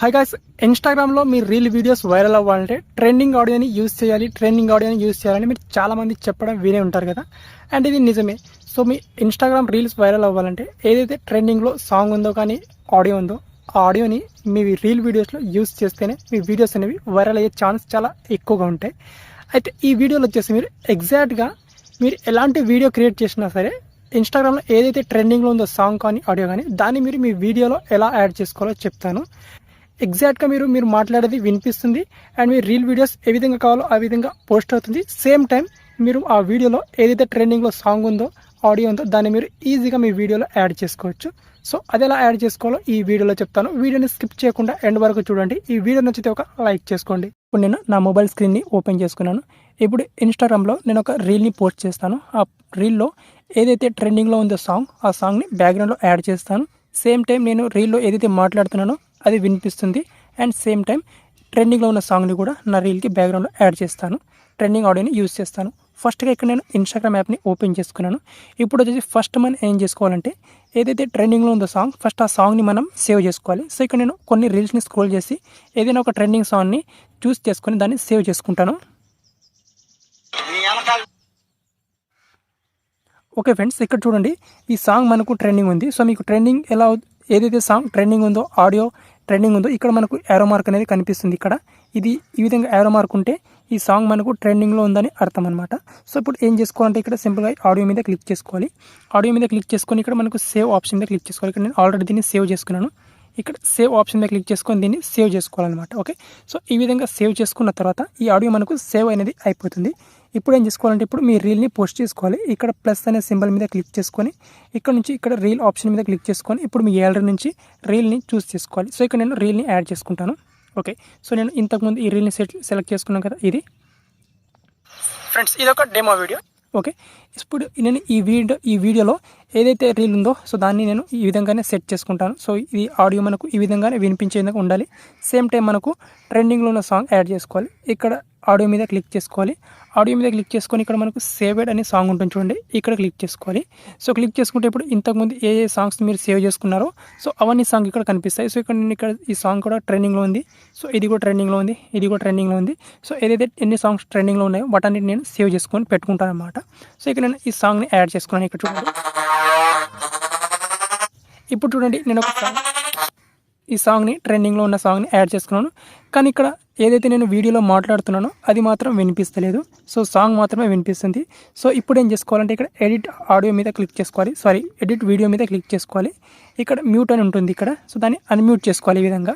Hi guys, ఇన్స్టాగ్రామ్లో మీ reel videos viral అవ్వాలంటే trending ఆడియోని use చేయాలని మీరు చాలామంది చెప్పడం వినే ఉంటారు కదా. అండ్ ఇది నిజమే. సో మీ ఇన్స్టాగ్రామ్ రీల్స్ వైరల్ అవ్వాలంటే ఏదైతే ట్రెండింగ్లో సాంగ్ ఉందో కానీ ఆడియో ఉందో ఆ ఆడియోని మీ రీల్ వీడియోస్లో యూస్ చేస్తేనే మీ వీడియోస్ అనేవి వైరల్ అయ్యే ఛాన్స్ చాలా ఎక్కువగా ఉంటాయి. అయితే ఈ వీడియోలో వచ్చేసి మీరు ఎగ్జాక్ట్గా మీరు ఎలాంటి వీడియో క్రియేట్ చేసినా సరే ఇన్స్టాగ్రామ్లో ఏదైతే ట్రెండింగ్లో ఉందో సాంగ్ కానీ ఆడియో కానీ దాన్ని మీరు మీ వీడియోలో ఎలా యాడ్ చేసుకోవాలో చెప్తాను. ఎగ్జాక్ట్గా మీరు మాట్లాడేది వినిపిస్తుంది అండ్ మీ రీల్ వీడియోస్ ఏ విధంగా కావాలో ఆ విధంగా పోస్ట్ అవుతుంది. సేమ్ టైం మీరు ఆ వీడియోలో ఏదైతే ట్రెండింగ్లో సాంగ్ ఉందో ఆడియో ఉందో దాన్ని మీరు ఈజీగా మీ వీడియోలో యాడ్ చేసుకోవచ్చు. సో అది ఎలా యాడ్ చేసుకోవాలో ఈ వీడియోలో చెప్తాను. వీడియోని స్కిప్ చేయకుండా ఎండ్ వరకు చూడండి. ఈ వీడియో నచ్చితే ఒక లైక్ చేసుకోండి. ఇప్పుడు నేను నా మొబైల్ స్క్రీన్ని ఓపెన్ చేసుకున్నాను. ఇప్పుడు ఇన్స్టాగ్రామ్లో నేను ఒక రీల్ని పోస్ట్ చేస్తాను. ఆ రీల్లో ఏదైతే ట్రెండింగ్లో ఉందో సాంగ్ ఆ సాంగ్ని బ్యాక్గ్రౌండ్లో యాడ్ చేస్తాను. సేమ్ టైం నేను రీల్లో ఏదైతే మాట్లాడుతున్నానో అది వినిపిస్తుంది అండ్ సేమ్ టైం ట్రెండింగ్లో ఉన్న సాంగ్ని కూడా నా రీల్కి బ్యాక్గ్రౌండ్లో యాడ్ చేస్తాను. ట్రెండింగ్ ఆడియోని యూజ్ చేస్తాను. ఫస్ట్గా ఇక్కడ నేను ఇన్స్టాగ్రామ్ యాప్ని ఓపెన్ చేసుకున్నాను. ఇప్పుడు వచ్చేసి ఫస్ట్ మనం ఏం చేసుకోవాలంటే ఏదైతే ట్రెండింగ్లో ఉందో సాంగ్ ఫస్ట్ ఆ సాంగ్ని మనం సేవ్ చేసుకోవాలి. సో ఇక్కడ నేను కొన్ని రీల్స్ని స్క్రోల్ చేసి ఏదైనా ఒక ట్రెండింగ్ సాంగ్ని చూస్ చేసుకొని దాన్ని సేవ్ చేసుకుంటాను. ఓకే ఫ్రెండ్స్, ఇక్కడ చూడండి ఈ సాంగ్ మనకు ట్రెండింగ్ ఉంది. సో మీకు ట్రెండింగ్ ఎలా ఏదైతే సాంగ్ ట్రెండింగ్ ఉందో ఆడియో ట్రెండింగ్ ఉందో ఇక్కడ మనకు యారో మార్క్ అనేది కనిపిస్తుంది. ఇక్కడ ఇది ఈ విధంగా యారో మార్క్ ఉంటే ఈ సాంగ్ మనకు ట్రెండింగ్లో ఉందని అర్థం అనమాట. సో ఇప్పుడు ఏం చేసుకోవాలంటే ఇక్కడ సింపుల్గా ఆడియో మీద క్లిక్ చేసుకోవాలి. ఆడియో మీద క్లిక్ చేసుకొని ఇక్కడ మనకు సేవ్ ఆప్షన్ మీద క్లిక్ చేసుకోవాలి. ఇక్కడ నేను ఆల్రెడీ దీన్ని సేవ్ చేసుకున్నాను. ఇక్కడ సేవ్ ఆప్షన్ మీద క్లిక్ చేసుకొని దీన్ని సేవ్ చేసుకోవాలన్నమాట. ఓకే, సో ఈ విధంగా సేవ్ చేసుకున్న తర్వాత ఈ ఆడియో మనకు సేవ్ అనేది అయిపోతుంది. ఇప్పుడు ఏం చేసుకోవాలంటే ఇప్పుడు మీ రీల్ని పోస్ట్ చేసుకోవాలి. ఇక్కడ ప్లస్ అనే సింబల్ మీద క్లిక్ చేసుకొని ఇక్కడ నుంచి ఇక్కడ రీల్ ఆప్షన్ మీద క్లిక్ చేసుకొని ఇప్పుడు మీ గ్యాలరీ నుంచి రీల్ని చూస్ చేసుకోవాలి. సో ఇక్కడ నేను రీల్ని యాడ్ చేసుకుంటాను. ఓకే, సో నేను ఇంతకుముందు ఈ రీల్ని సెలెక్ట్ చేసుకున్నాను కదా, ఇది ఫ్రెండ్స్ ఇది ఒక డెమో వీడియో. ఓకే, ఇప్పుడు నేను ఈ వీడియోలో ఏదైతే రీల్ ఉందో సో దాన్ని నేను ఈ విధంగానే సెట్ చేసుకుంటాను. సో ఇది ఆడియో మనకు ఈ విధంగానే వినిపించే విధంగా ఉండాలి. సేమ్ టైం మనకు ట్రెండింగ్లో ఉన్న సాంగ్ యాడ్ చేసుకోవాలి. ఇక్కడ ఆడియో మీద క్లిక్ చేసుకోవాలి. ఆడియో మీద క్లిక్ చేసుకొని ఇక్కడ మనకు సేవ్డ్ అనే సాంగ్ ఉంటుంది చూడండి, ఇక్కడ క్లిక్ చేసుకోవాలి. సో క్లిక్ చేసుకుంటే ఇప్పుడు ఇంతకుముందు ఏ సాంగ్స్ మీరు సేవ్ చేసుకున్నారో సో అవన్నీ సాంగ్ ఇక్కడ కనిపిస్తాయి. సో ఇక్కడ ఈ సాంగ్ కూడా ట్రెండింగ్లో ఉంది. సో ఇది కూడా ట్రెండింగ్లో ఉంది, ఇది కూడా ట్రెండింగ్లో ఉంది. సో ఏదైతే ఎన్ని సాంగ్స్ ట్రెండింగ్లో ఉన్నాయో వాటన్నిటి నేను సేవ్ చేసుకొని పెట్టుకుంటాను అనమాట. సో ఇక్కడ నేను ఈ సాంగ్ని యాడ్ చేసుకున్నాను. ఇక్కడ చూడండి, ఇప్పుడు చూడండి నేను ఒక ఈ సాంగ్ని ట్రెండింగ్లో ఉన్న సాంగ్ని యాడ్ చేసుకున్నాను. కానీ ఇక్కడ ఏదైతే నేను వీడియోలో మాట్లాడుతున్నానో అది మాత్రం వినిపిస్తలేదు. సో సాంగ్ మాత్రమే వినిపిస్తుంది. సో ఇప్పుడు ఏం చేసుకోవాలంటే ఇక్కడ ఎడిట్ ఆడియో మీద క్లిక్ చేసుకోవాలి, ఎడిట్ వీడియో మీద క్లిక్ చేసుకోవాలి. ఇక్కడ మ్యూట్ అని ఉంటుంది ఇక్కడ, సో దాన్ని అన్మ్యూట్ చేసుకోవాలి. ఈ విధంగా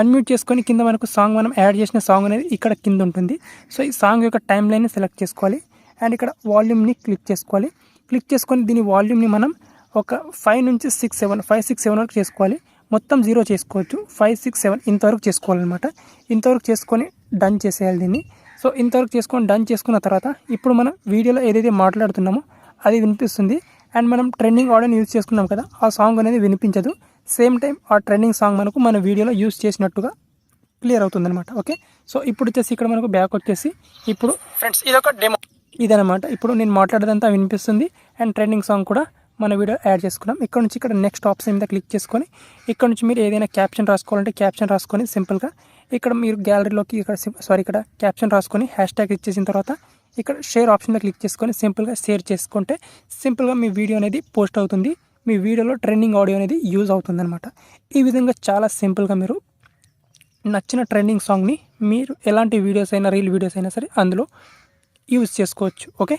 అన్మ్యూట్ చేసుకొని కింద మనకు సాంగ్ మనం యాడ్ చేసిన సాంగ్ అనేది ఇక్కడ కింద ఉంటుంది. సో ఈ సాంగ్ యొక్క టైం లైన్ని సెలెక్ట్ చేసుకోవాలి అండ్ ఇక్కడ వాల్యూమ్ని క్లిక్ చేసుకోవాలి. క్లిక్ చేసుకొని దీని వాల్యూమ్ని మనం ఒక 5 నుంచి 6, 7 వరకు చేసుకోవాలి. మొత్తం 0 చేసుకోవచ్చు. 5, 6, 7 ఇంతవరకు చేసుకోవాలన్నమాట. ఇంతవరకు చేసుకొని డన్ చేసేయాలి దీన్ని. సో ఇంతవరకు చేసుకొని డన్ చేసుకున్న తర్వాత ఇప్పుడు మనం వీడియోలో ఏదైతే మాట్లాడుతున్నామో అది వినిపిస్తుంది అండ్ మనం ట్రెండింగ్ ఆడియోని యూజ్ చేసుకున్నాం కదా ఆ సాంగ్ అనేది వినిపించదు. సేమ్ టైం ఆ ట్రెండింగ్ సాంగ్ మనకు మన వీడియోలో యూజ్ చేసినట్టుగా క్లియర్ అవుతుందన్నమాట. ఓకే, సో ఇప్పుడు వచ్చేసి ఇక్కడ మనకు బ్యాక్ వచ్చేసి ఇప్పుడు ఫ్రెండ్స్ ఇదొక డెమో ఇదనమాట. ఇప్పుడు నేను మాట్లాడేదంతా వినిపిస్తుంది అండ్ ట్రెండింగ్ సాంగ్ కూడా మన వీడియో యాడ్ చేసుకున్నాం. ఇక్కడ నుంచి ఇక్కడ నెక్స్ట్ ఆప్షన్ మీద క్లిక్ చేసుకొని ఇక్కడ నుంచి మీరు ఏదైనా క్యాప్షన్ రాసుకోవాలంటే క్యాప్షన్ రాసుకొని సింపుల్గా ఇక్కడ మీరు గ్యాలరీలోకి ఇక్కడ క్యాప్షన్ రాసుకొని హ్యాష్ట్యాగ్ ఇచ్చేసిన తర్వాత ఇక్కడ షేర్ ఆప్షన్ మీద క్లిక్ చేసుకొని సింపుల్గా షేర్ చేసుకుంటే సింపుల్గా మీ వీడియో అనేది పోస్ట్ అవుతుంది. మీ వీడియోలో ట్రెండింగ్ ఆడియో అనేది యూజ్ అవుతుంది అనమాట. ఈ విధంగా చాలా సింపుల్గా మీరు నచ్చిన ట్రెండింగ్ సాంగ్ని మీరు ఎలాంటి వీడియోస్ అయినా రీల్ వీడియోస్ అయినా సరే అందులో యూజ్ చేసుకోవచ్చు. ఓకే.